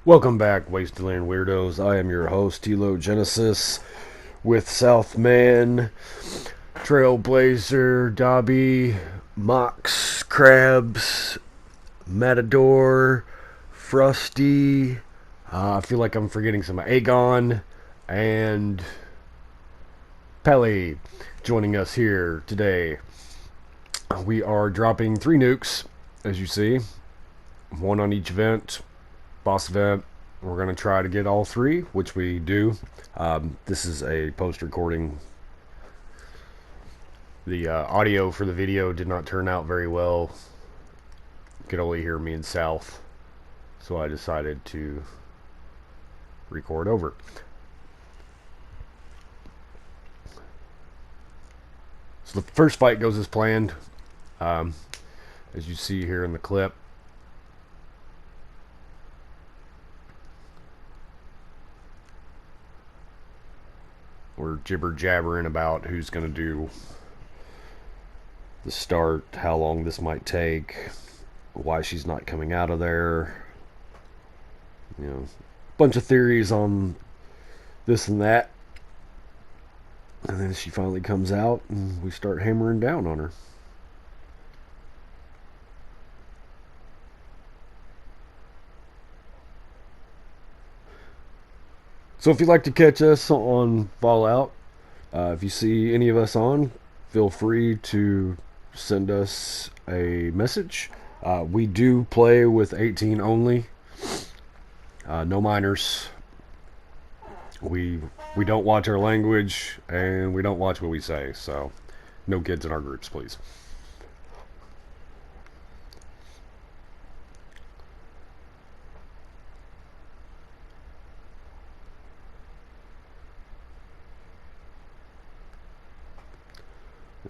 Welcome back, Wasteland Weirdos. I am your host, Tilo Genesis, with Southman, Trailblazer, Dobby, Mox, Krabs, Matador, Frosty. I feel like I'm forgetting some. Aegon, and Pelly joining us here today. We are dropping 3 nukes, as you see, one on each event. Boss event. We're going to try to get all 3, which we do. This is a post recording. The audio for the video did not turn out very well. You could only hear me and South. So I decided to record over. So the first fight goes as planned. As you see here in the clip. We're jibber jabbering about who's going to do the start, how long this might take, why she's not coming out of there. You know, bunch of theories on this and that. And then she finally comes out and we start hammering down on her. So if you'd like to catch us on Fallout, if you see any of us on, feel free to send us a message. We do play with 18 only. No minors. We don't watch our language, and we don't watch what we say, so no kids in our groups, please.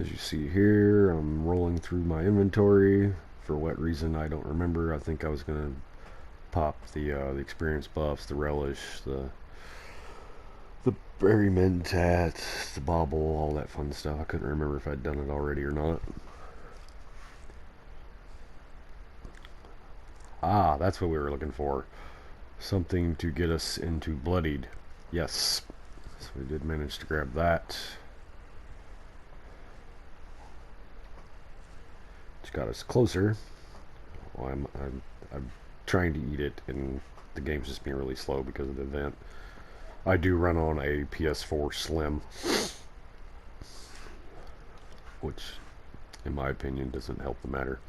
As you see here, I'm rolling through my inventory. For what reason, I don't remember. I think I was going to pop the experience buffs, the relish, the berry mentat, the bauble, all that fun stuff. I couldn't remember if I'd done it already or not. Ah, that's what we were looking for. Something to get us into bloodied. Yes. So we did manage to grab that. Which got us closer. Well, I'm trying to eat it, and the game's just being really slow because of the event. I do run on a PS4 Slim, which, in my opinion, doesn't help the matter.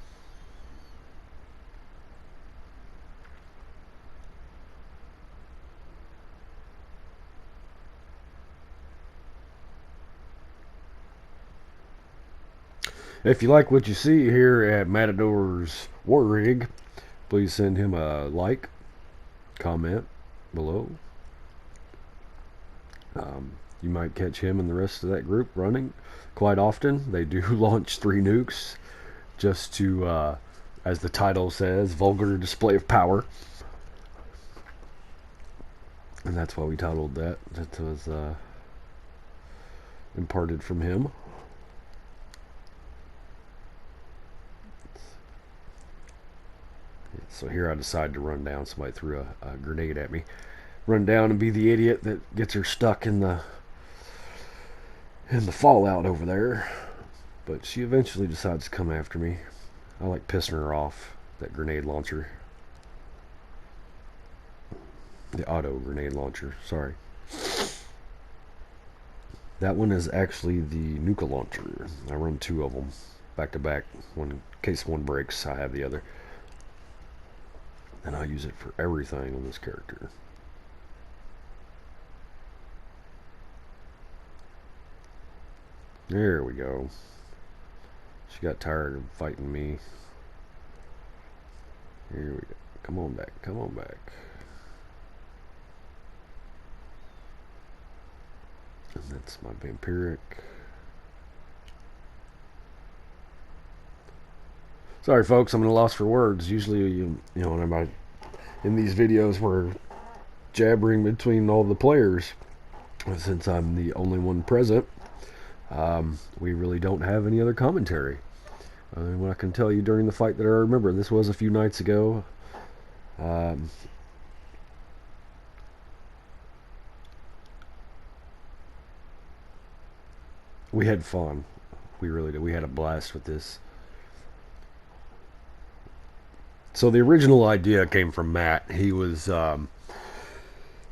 If you like what you see here at Matador's War Rig, please send him a like, comment below. You might catch him and the rest of that group running quite often. They do launch 3 nukes just to, as the title says, vulgar display of power. And that's why we titled that. That was imparted from him. So here I decided to run down. Somebody threw a grenade at me. Run down and be the idiot that gets her stuck in the fallout over there. But she eventually decides to come after me. I like pissing her off. That grenade launcher. The auto grenade launcher. Sorry. That one is actually the Nuka launcher. I run 2 of them back to back. In case one breaks, I have the other. And I use it for everything on this character. There we go. She got tired of fighting me. Here we go. Come on back. Come on back. And that's my vampiric. Sorry, folks, I'm at a loss for words. Usually, you know, when in these videos, we're jabbering between all the players. Since I'm the only one present, we really don't have any other commentary. What I can tell you during the fight that I remember, this was a few nights ago. We had fun. We really did. We had a blast with this. So the original idea came from Matt. He was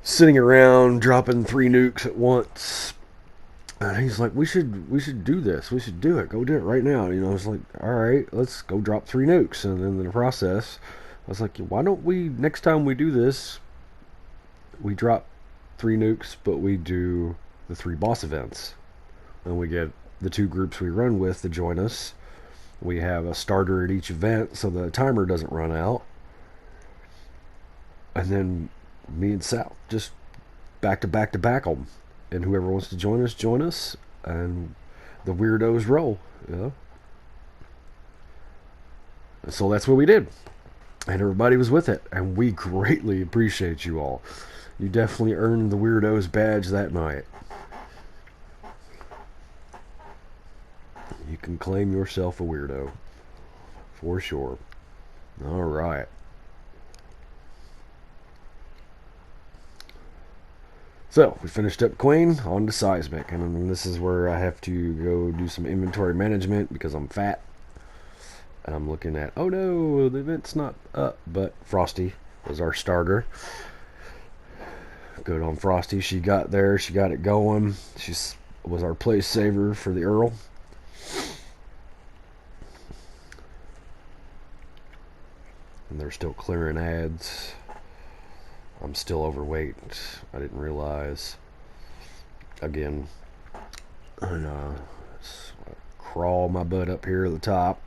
sitting around dropping 3 nukes at once. And he's like, we should do this. We should do it. Go do it right now. You know, I was like, all right, let's go drop 3 nukes. And then in the process, I was like, why don't we, next time we do this, we drop 3 nukes, but we do the 3 boss events. And we get the 2 groups we run with to join us. We have a starter at each event so the timer doesn't run out. And then me and Sal just back to back to back them. And whoever wants to join us. And the weirdos roll. You know? So that's what we did. And everybody was with it. And we greatly appreciate you all. You definitely earned the weirdos badge that night. You can claim yourself a weirdo. For sure. Alright. So, we finished up Queen, on to Seismic. And this is where I have to go do some inventory management because I'm fat. And I'm looking at, oh no, the event's not up. But Frosty was our starter. Good on Frosty. She got there. She got it going. She was our place saver for the Earl. And they're still clearing ads. I'm still overweight. I didn't realize. Again, and crawl my butt up here at the top.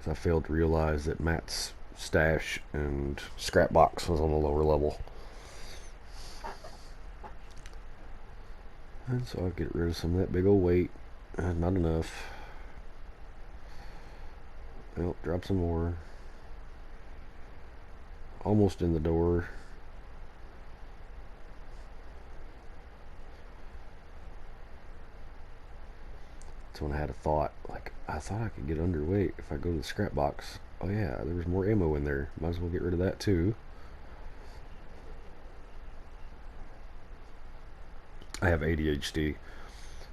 I failed to realize that Matt's stash and scrap box was on the lower level. And so I'll get rid of some of that big old weight. Not enough. Well, drop some more. Almost in the door. That's when I had a thought. Like, I thought I could get underweight if I go to the scrap box. Oh yeah, there was more ammo in there. Might as well get rid of that too. I have ADHD,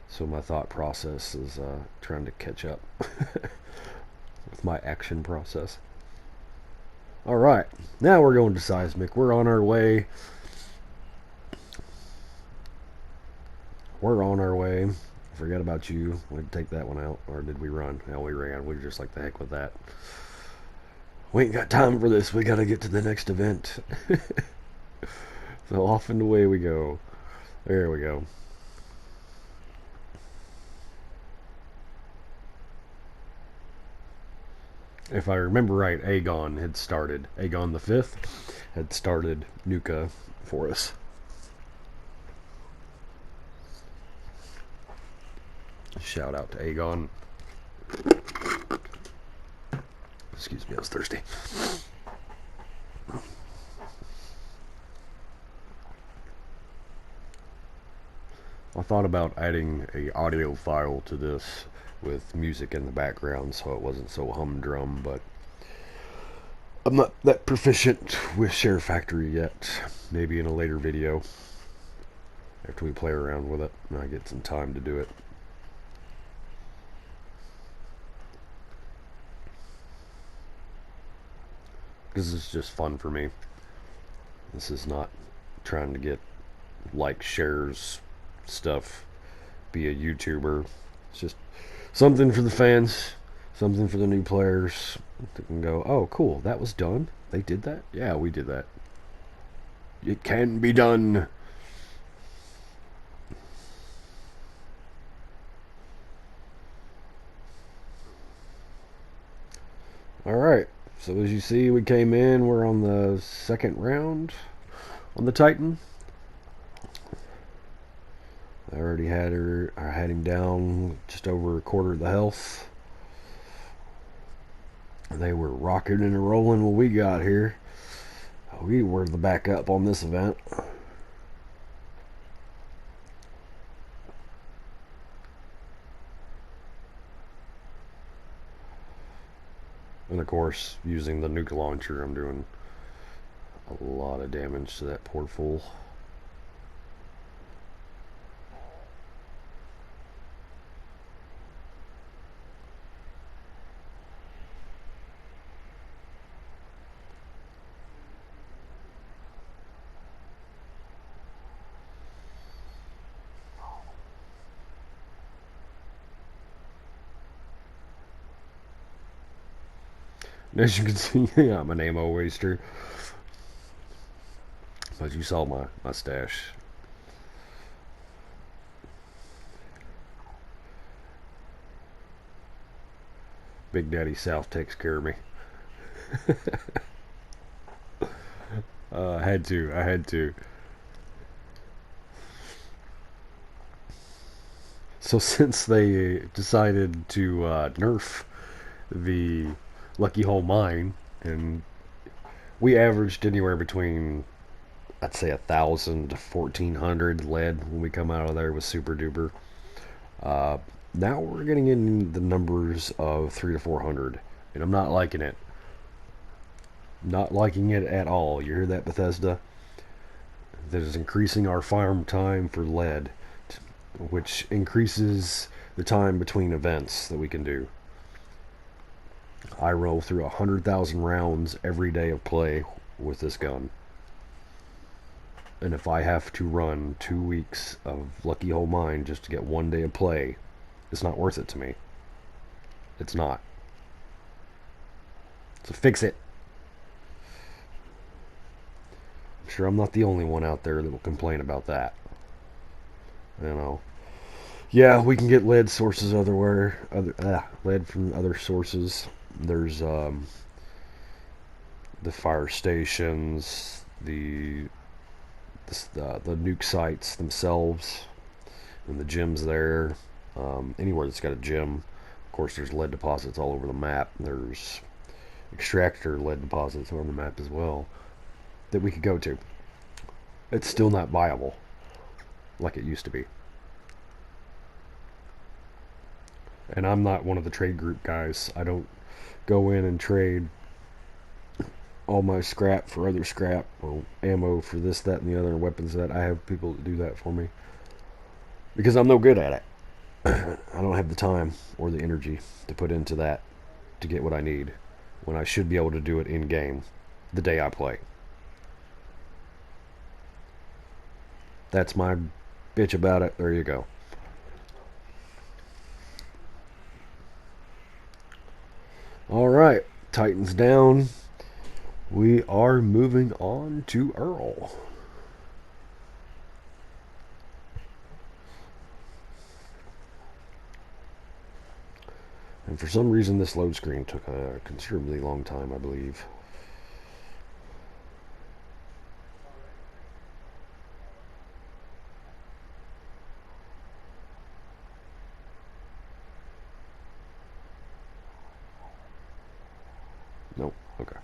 so my thought process is trying to catch up with my action process. Alright, now we're going to Seismic. We're on our way. We're on our way. Forget about you. We'd take that one out. Or did we run? Hell, we ran. We were just like, the heck with that. We ain't got time for this. We gotta get to the next event. So off and away we go. There we go. If I remember right, Aegon had started. Aegon the 5th had started Nuka for us. Shout out to Aegon. Excuse me, I was thirsty. I thought about adding a audio file to this with music in the background so it wasn't so humdrum, but I'm not that proficient with Share Factory yet. Maybe in a later video after we play around with it and I get some time to do it. Because it's just fun for me. This is not trying to get shares, stuff, be a YouTuber. It's just something for the fans, something for the new players that can go, oh cool, that was done? They did that? Yeah, we did that. It can be done. Alright, so as you see, we came in, we're on the second round on the Titan. I already had him down just over a quarter of the health. They were rocking and rolling when we got here. We were the backup on this event. And of course, using the nuke launcher, I'm doing a lot of damage to that poor fool. As you can see, I'm an ammo waster. But you saw my stash. Big Daddy South takes care of me. I had to. I had to. So since they decided to nerf the Lucky Hole mine, and we averaged anywhere between, I'd say, 1,000 to 1,400 lead when we come out of there with Super Duper. Uh, Now we're getting in the numbers of 300 to 400, and I'm not liking it. Not liking it at all. You hear that, Bethesda? That is increasing our farm time for lead, which increases the time between events that we can do. I roll through 100,000 rounds every day of play with this gun. And if I have to run 2 weeks of Lucky Hole Mine just to get 1 day of play, it's not worth it to me. It's not. So fix it. I'm sure I'm not the only one out there that will complain about that. You know. Yeah, we can get lead sources lead from other sources. There's the fire stations, the nuke sites themselves, and the gyms there. Anywhere that's got a gym. Of course, there's lead deposits all over the map. There's extractor lead deposits on the map as well that we could go to. It's still not viable like it used to be. And I'm not one of the trade group guys. I don't go in and trade all my scrap for other scrap, or ammo for this, that, and the other, weapons that. I have people that do that for me because I'm no good at it. I don't have the time or the energy to put into that to get what I need when I should be able to do it in game the day I play. That's my bitch about it. There you go. Alright, Titans down. We are moving on to Earl. And for some reason this load screen took a considerably long time, I believe. Nope, okay.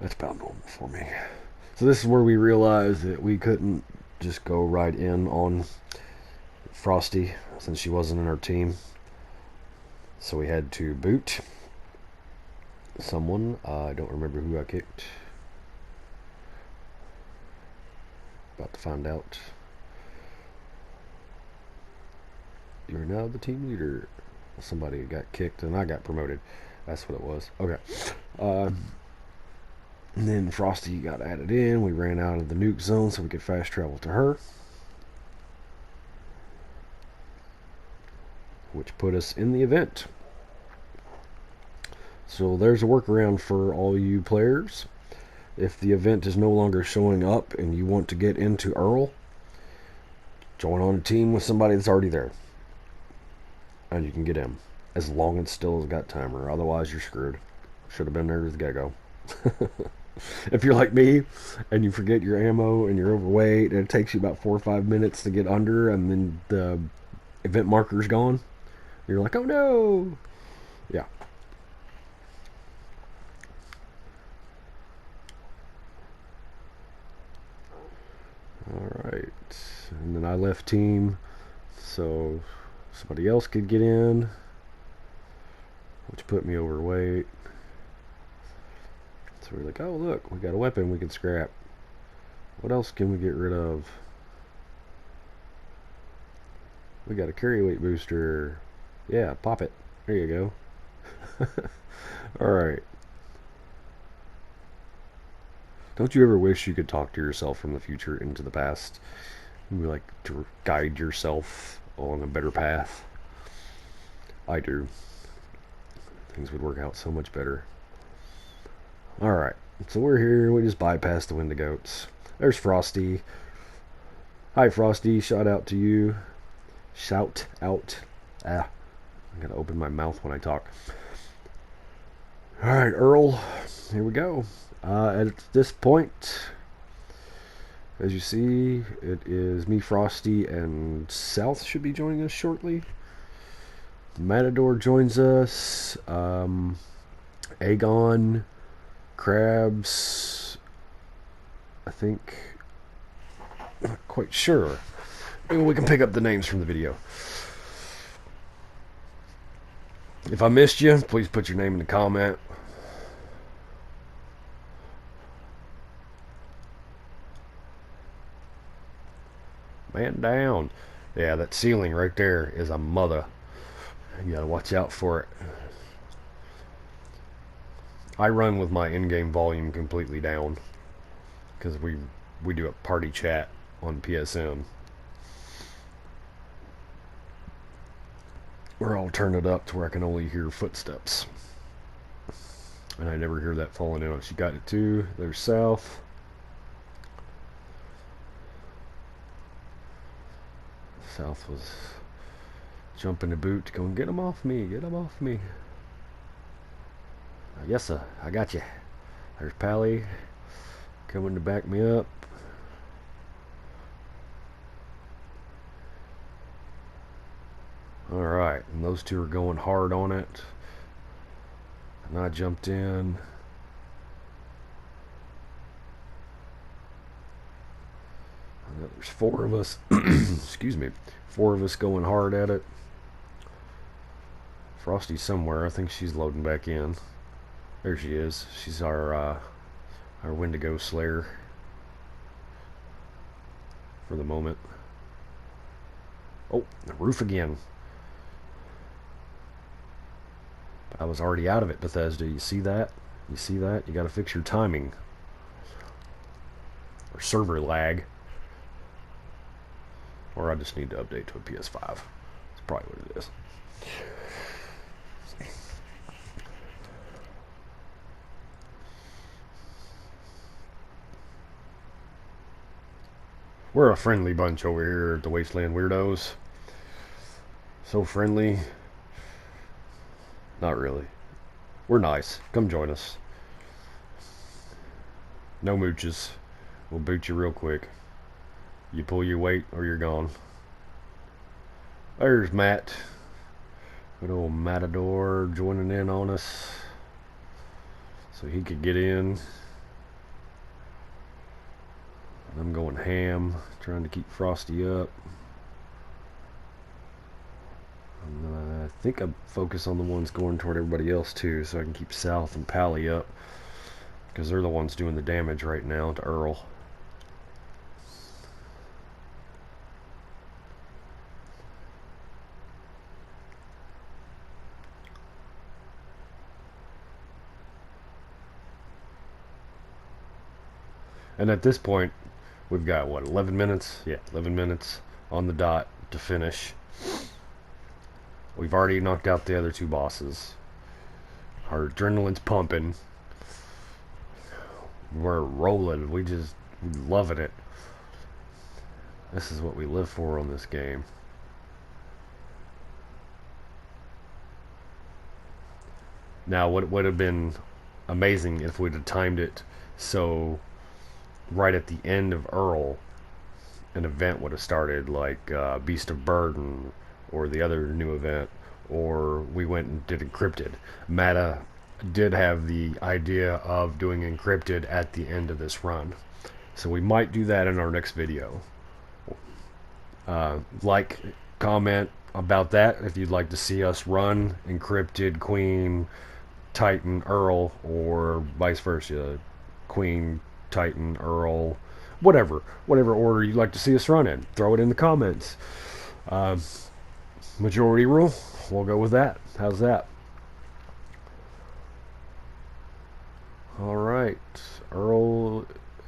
That's about normal for me. So this is where we realized that we couldn't just go right in on Frosty since she wasn't in our team. So we had to boot someone. I don't remember who I kicked. About to find out. You're now the team leader. Somebody got kicked and I got promoted. That's what it was. Okay. And then Frosty got added in. We ran out of the nuke zone so we could fast travel to her, which put us in the event. So there's a workaround for all you players. If the event is no longer showing up and you want to get into Earl, join on a team with somebody that's already there. And you can get in. As long as it still has got timer. Otherwise, you're screwed. Should have been there at the get-go. If you're like me and you forget your ammo and you're overweight and it takes you about 4 or 5 minutes to get under and then the event marker's gone, you're like, oh no! Yeah. Alright. And then I left team so somebody else could get in, which put me overweight. So we're like, oh look, we got a weapon we can scrap. What else can we get rid of? We got a carry weight booster. Yeah, pop it. There you go. Alright. Don't you ever wish you could talk to yourself from the future into the past? You like to guide yourself along a better path? I do. things would work out so much better. Alright, so we're here. We just bypassed the Wendigos. There's Frosty. Hi, Frosty. Shout out to you. Shout out. I gotta open my mouth when I talk. Alright, Earl. Here we go. At this point, as you see, it is me, Frosty, and South should be joining us shortly. Matador joins us. Aegon, Krabs, I think. Not quite sure. Maybe we can pick up the names from the video. If I missed you, please put your name in the comment. Man down. Yeah, that ceiling right there is a mother. You gotta watch out for it. I run with my in-game volume completely down because we do a party chat on PSN. Where I'll turn it up to where I can only hear footsteps. And I never hear that falling in. She got it too. There's South. South was jumping the boot, going, get him off me, get him off me. Yes, sir, I got you. There's Pally coming to back me up. Alright, and those two are going hard on it. And I jumped in. There's 4 of us. Excuse me. 4 of us going hard at it. Frosty's somewhere. I think she's loading back in. There she is. She's our Wendigo Slayer for the moment. Oh, the roof again. But I was already out of it, Bethesda. You see that? You see that? You gotta fix your timing. Or server lag. Or I just need to update to a PS5. That's probably what it is. We're a friendly bunch over here at the Wasteland Weirdos. So friendly. Not really. We're nice. Come join us. No mooches. We'll boot you real quick. You pull your weight or you're gone. There's Matt. Good old Matador joining in on us. So he could get in. I'm going ham, trying to keep Frosty up. I think I focus on the ones going toward everybody else too, so I can keep South and Pally up. Because they're the ones doing the damage right now to Earl. And at this point, we've got, what, 11 minutes? Yeah, 11 minutes on the dot to finish. We've already knocked out the other 2 bosses. Our adrenaline's pumping. We're rolling. We're loving it. This is what we live for on this game. Now, what would have been amazing if we'd have timed it so right at the end of Earl, an event would have started, like Beast of Burden, or the other new event, or we went and did Encrypted. Mata did have the idea of doing Encrypted at the end of this run, so we might do that in our next video. Like, comment about that if you'd like to see us run Encrypted, Queen, Titan, Earl, or vice versa. Queen, Titan, Earl, whatever order you'd like to see us run in. Throw it in the comments. Majority rule, we'll go with that. How's that? Alright, Earl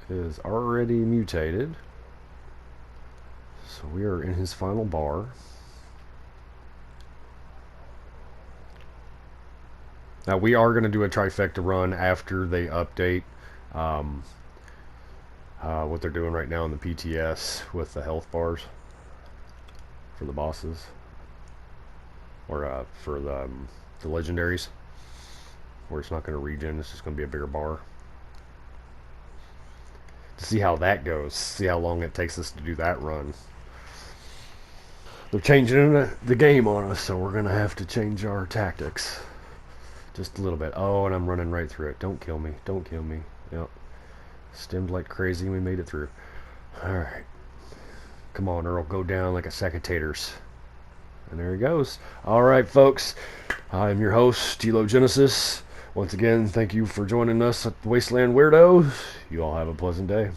is already mutated, so we are in his final bar. Now we are going to do a trifecta run after they update what they're doing right now in the PTS with the health bars for the bosses, or for the legendaries, where it's not going to regen. It's just going to be a bigger bar. To see how that goes, see how long it takes us to do that run. They're changing the game on us, so we're going to have to change our tactics just a little bit. Oh, and I'm running right through it. Don't kill me. Don't kill me. Yep. Stemmed like crazy and we made it through. Alright. Come on, Earl. Go down like a sack of taters. And there he goes. Alright, folks. I'm your host, Tilo Genesis. Once again, thank you for joining us at Wasteland Weirdos. You all have a pleasant day.